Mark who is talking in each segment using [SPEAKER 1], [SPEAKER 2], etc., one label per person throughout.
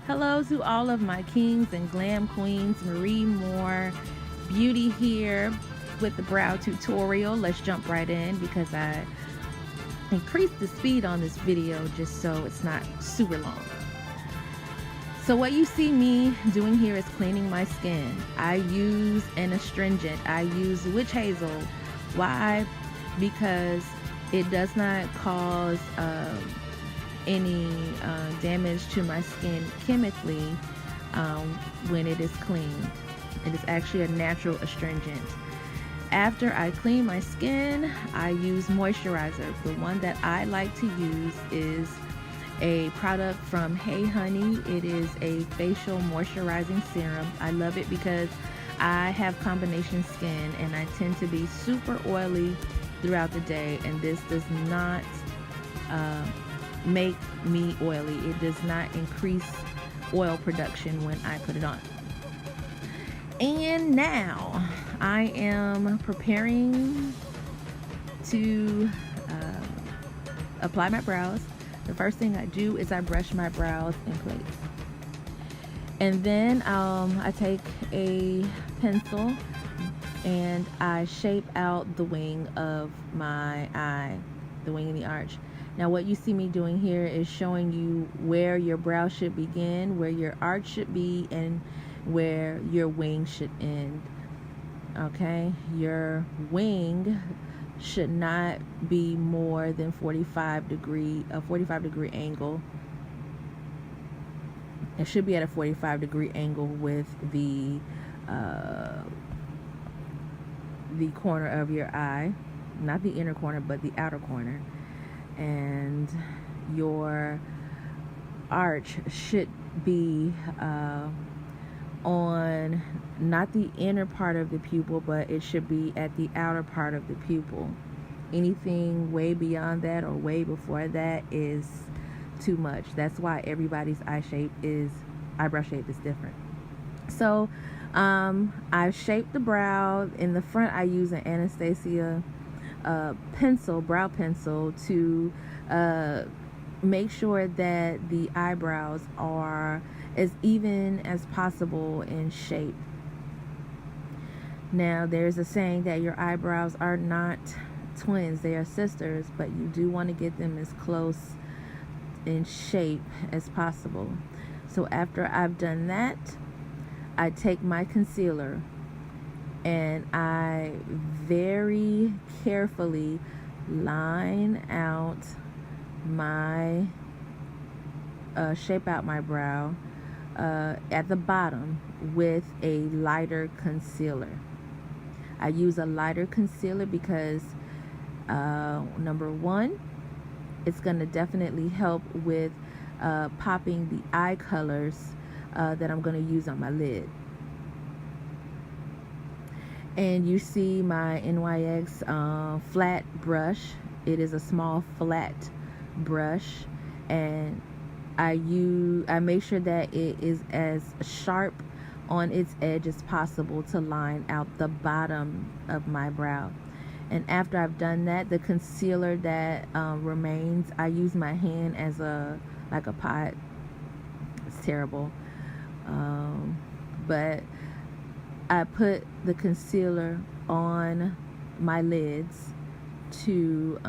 [SPEAKER 1] Hello to all of my kings and glam queens. Marie Moore Beauty here with the brow tutorial. Let's jump right in because I increased the speed on this video just so it's not super long. So what you see me doing here is cleaning my skin. I use an astringent. I use witch hazel. Why? Because it does not cause any damage to my skin chemically when it is cleaned. It is actually a natural astringent. After I clean my skin, I use moisturizer. The one that I like to use is a product from Hey Honey. It is a facial moisturizing serum. I love it because I have combination skin and I tend to be super oily throughout the day, and this does not make me oily. It does not increase oil production when I put it on. And now I am preparing to apply my brows. The first thing I do is I brush my brows in place, and then I take a pencil and I shape out the wing of my eye, the wing and the arch. Now what you see me doing here is showing you where your brow should begin, where your arch should be, and where your wing should end. Okay, your wing should not be more than a 45 degree angle. It should be at a 45-degree angle with the corner of your eye, not the inner corner but the outer corner. And your arch should be on not the inner part of the pupil, but it should be at the outer part of the pupil. Anything way beyond that or way before that is too much. That's why everybody's eyebrow shape is different. So I've shaped the brow. In the front I use an Anastasia brow pencil to make sure that the eyebrows are as even as possible in shape. Now there's a saying that your eyebrows are not twins, they are sisters, but you do want to get them as close in shape as possible. So after I've done that, I take my concealer and I very carefully line out my shape out my brow at the bottom with a lighter concealer. I use a lighter concealer because number one, it's going to definitely help with popping the eye colors that I'm going to use on my lid. And you see my NYX flat brush. It is a small flat brush, and I make sure that it is as sharp on its edge as possible to line out the bottom of my brow. And after I've done that, the concealer that remains, I use my hand as like a pot. It's terrible, but I put the concealer on my lids to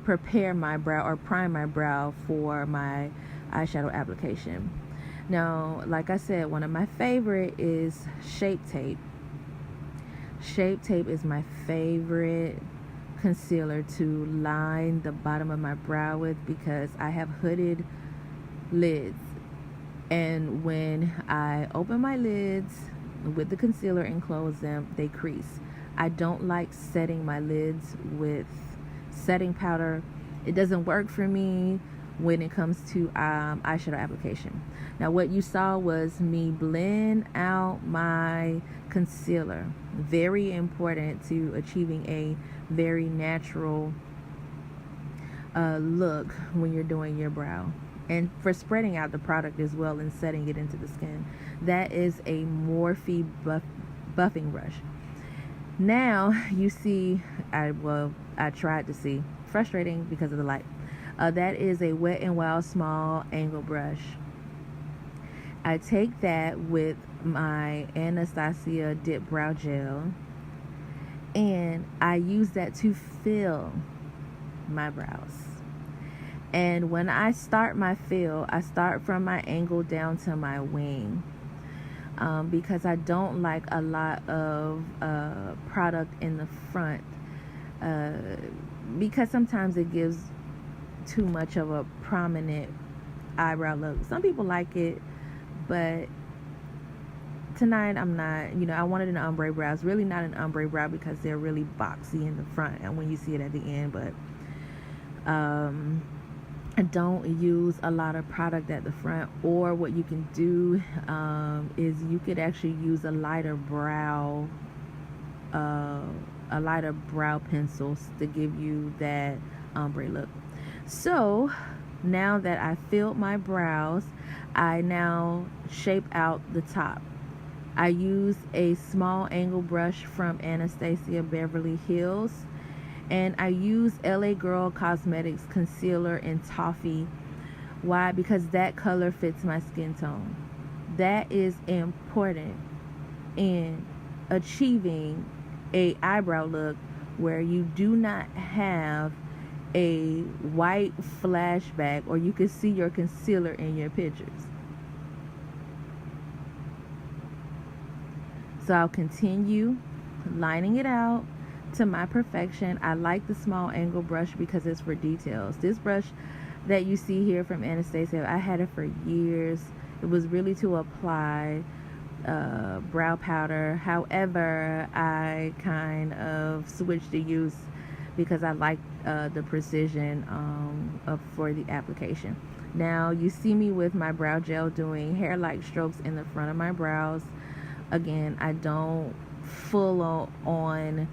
[SPEAKER 1] prepare my brow or prime my brow for my eyeshadow application. Now, like I said, one of my favorite is Shape Tape. Shape Tape is my favorite concealer to line the bottom of my brow with because I have hooded lids, and when I open my lids with the concealer and close them, they crease. I don't like setting my lids with setting powder. It doesn't work for me when it comes to eyeshadow application. Now what you saw was me blend out my concealer. Very important to achieving a very natural look when you're doing your brow, and for spreading out the product as well and setting it into the skin. That is a Morphe buffing brush. Now you see, I tried to see, frustrating because of the light. That is a Wet n Wild small angle brush. I take that with my Anastasia Dip Brow Gel, and I use that to fill my brows. And when I start my fill, I start from my angle down to my wing, because I don't like a lot of product in the front, because sometimes it gives too much of a prominent eyebrow look. Some people like it, but tonight I'm not. I wanted an ombre brow. It's really not an ombre brow because they're really boxy in the front and when you see it at the end. But I don't use a lot of product at the front. Or what you can do is you could actually use a lighter brow pencil to give you that ombre look. So now that I filled my brows, I now shape out the top. I use a small angle brush from Anastasia Beverly Hills, and I use LA Girl Cosmetics concealer in Toffee. Why? Because that color fits my skin tone. That is important in achieving a eyebrow look where you do not have a white flashback or you can see your concealer in your pictures. So I'll continue lining it out to my perfection. I like the small angle brush because it's for details. This brush that you see here from Anastasia, I had it for years. It was really to apply brow powder. However, I kind of switched to use because I like the precision for the application. Now you see me with my brow gel doing hair-like strokes in the front of my brows. Again, I don't full on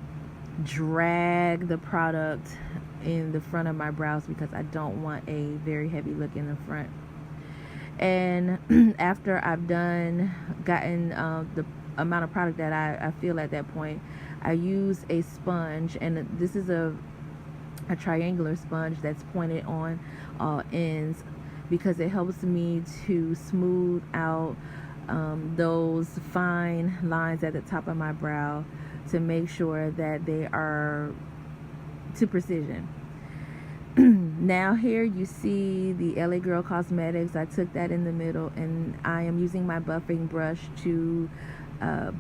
[SPEAKER 1] drag the product in the front of my brows because I don't want a very heavy look in the front. And after I've gotten the amount of product that I feel at that point, I use a sponge, and this is a triangular sponge that's pointed on all ends because it helps me to smooth out those fine lines at the top of my brow to make sure that they are to precision. Now here you see the LA Girl Cosmetics. I took that in the middle, and I am using my buffing brush to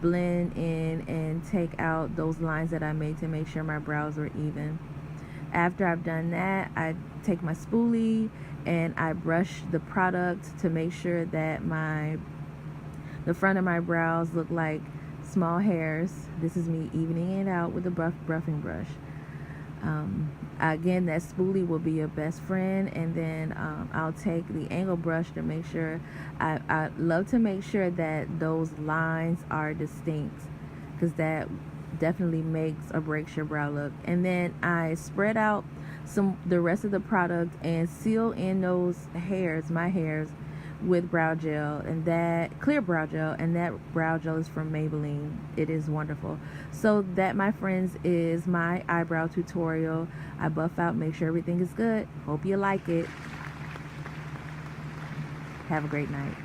[SPEAKER 1] blend in and take out those lines that I made to make sure my brows are even. After I've done that, I take my spoolie and I brush the product to make sure that the front of my brows look like small hairs. This is me evening it out with a buffing brush. Again, that spoolie will be your best friend, and then I'll take the angle brush to make sure. I love to make sure that those lines are distinct because that definitely makes or breaks your brow look. And then I spread out the rest of the product and seal in those hairs, my hairs, with brow gel, and that clear brow gel, and that brow gel is from Maybelline. It is wonderful. So that, my friends, is my eyebrow tutorial. I buff out, make sure everything is good. Hope you like it. Have a great night.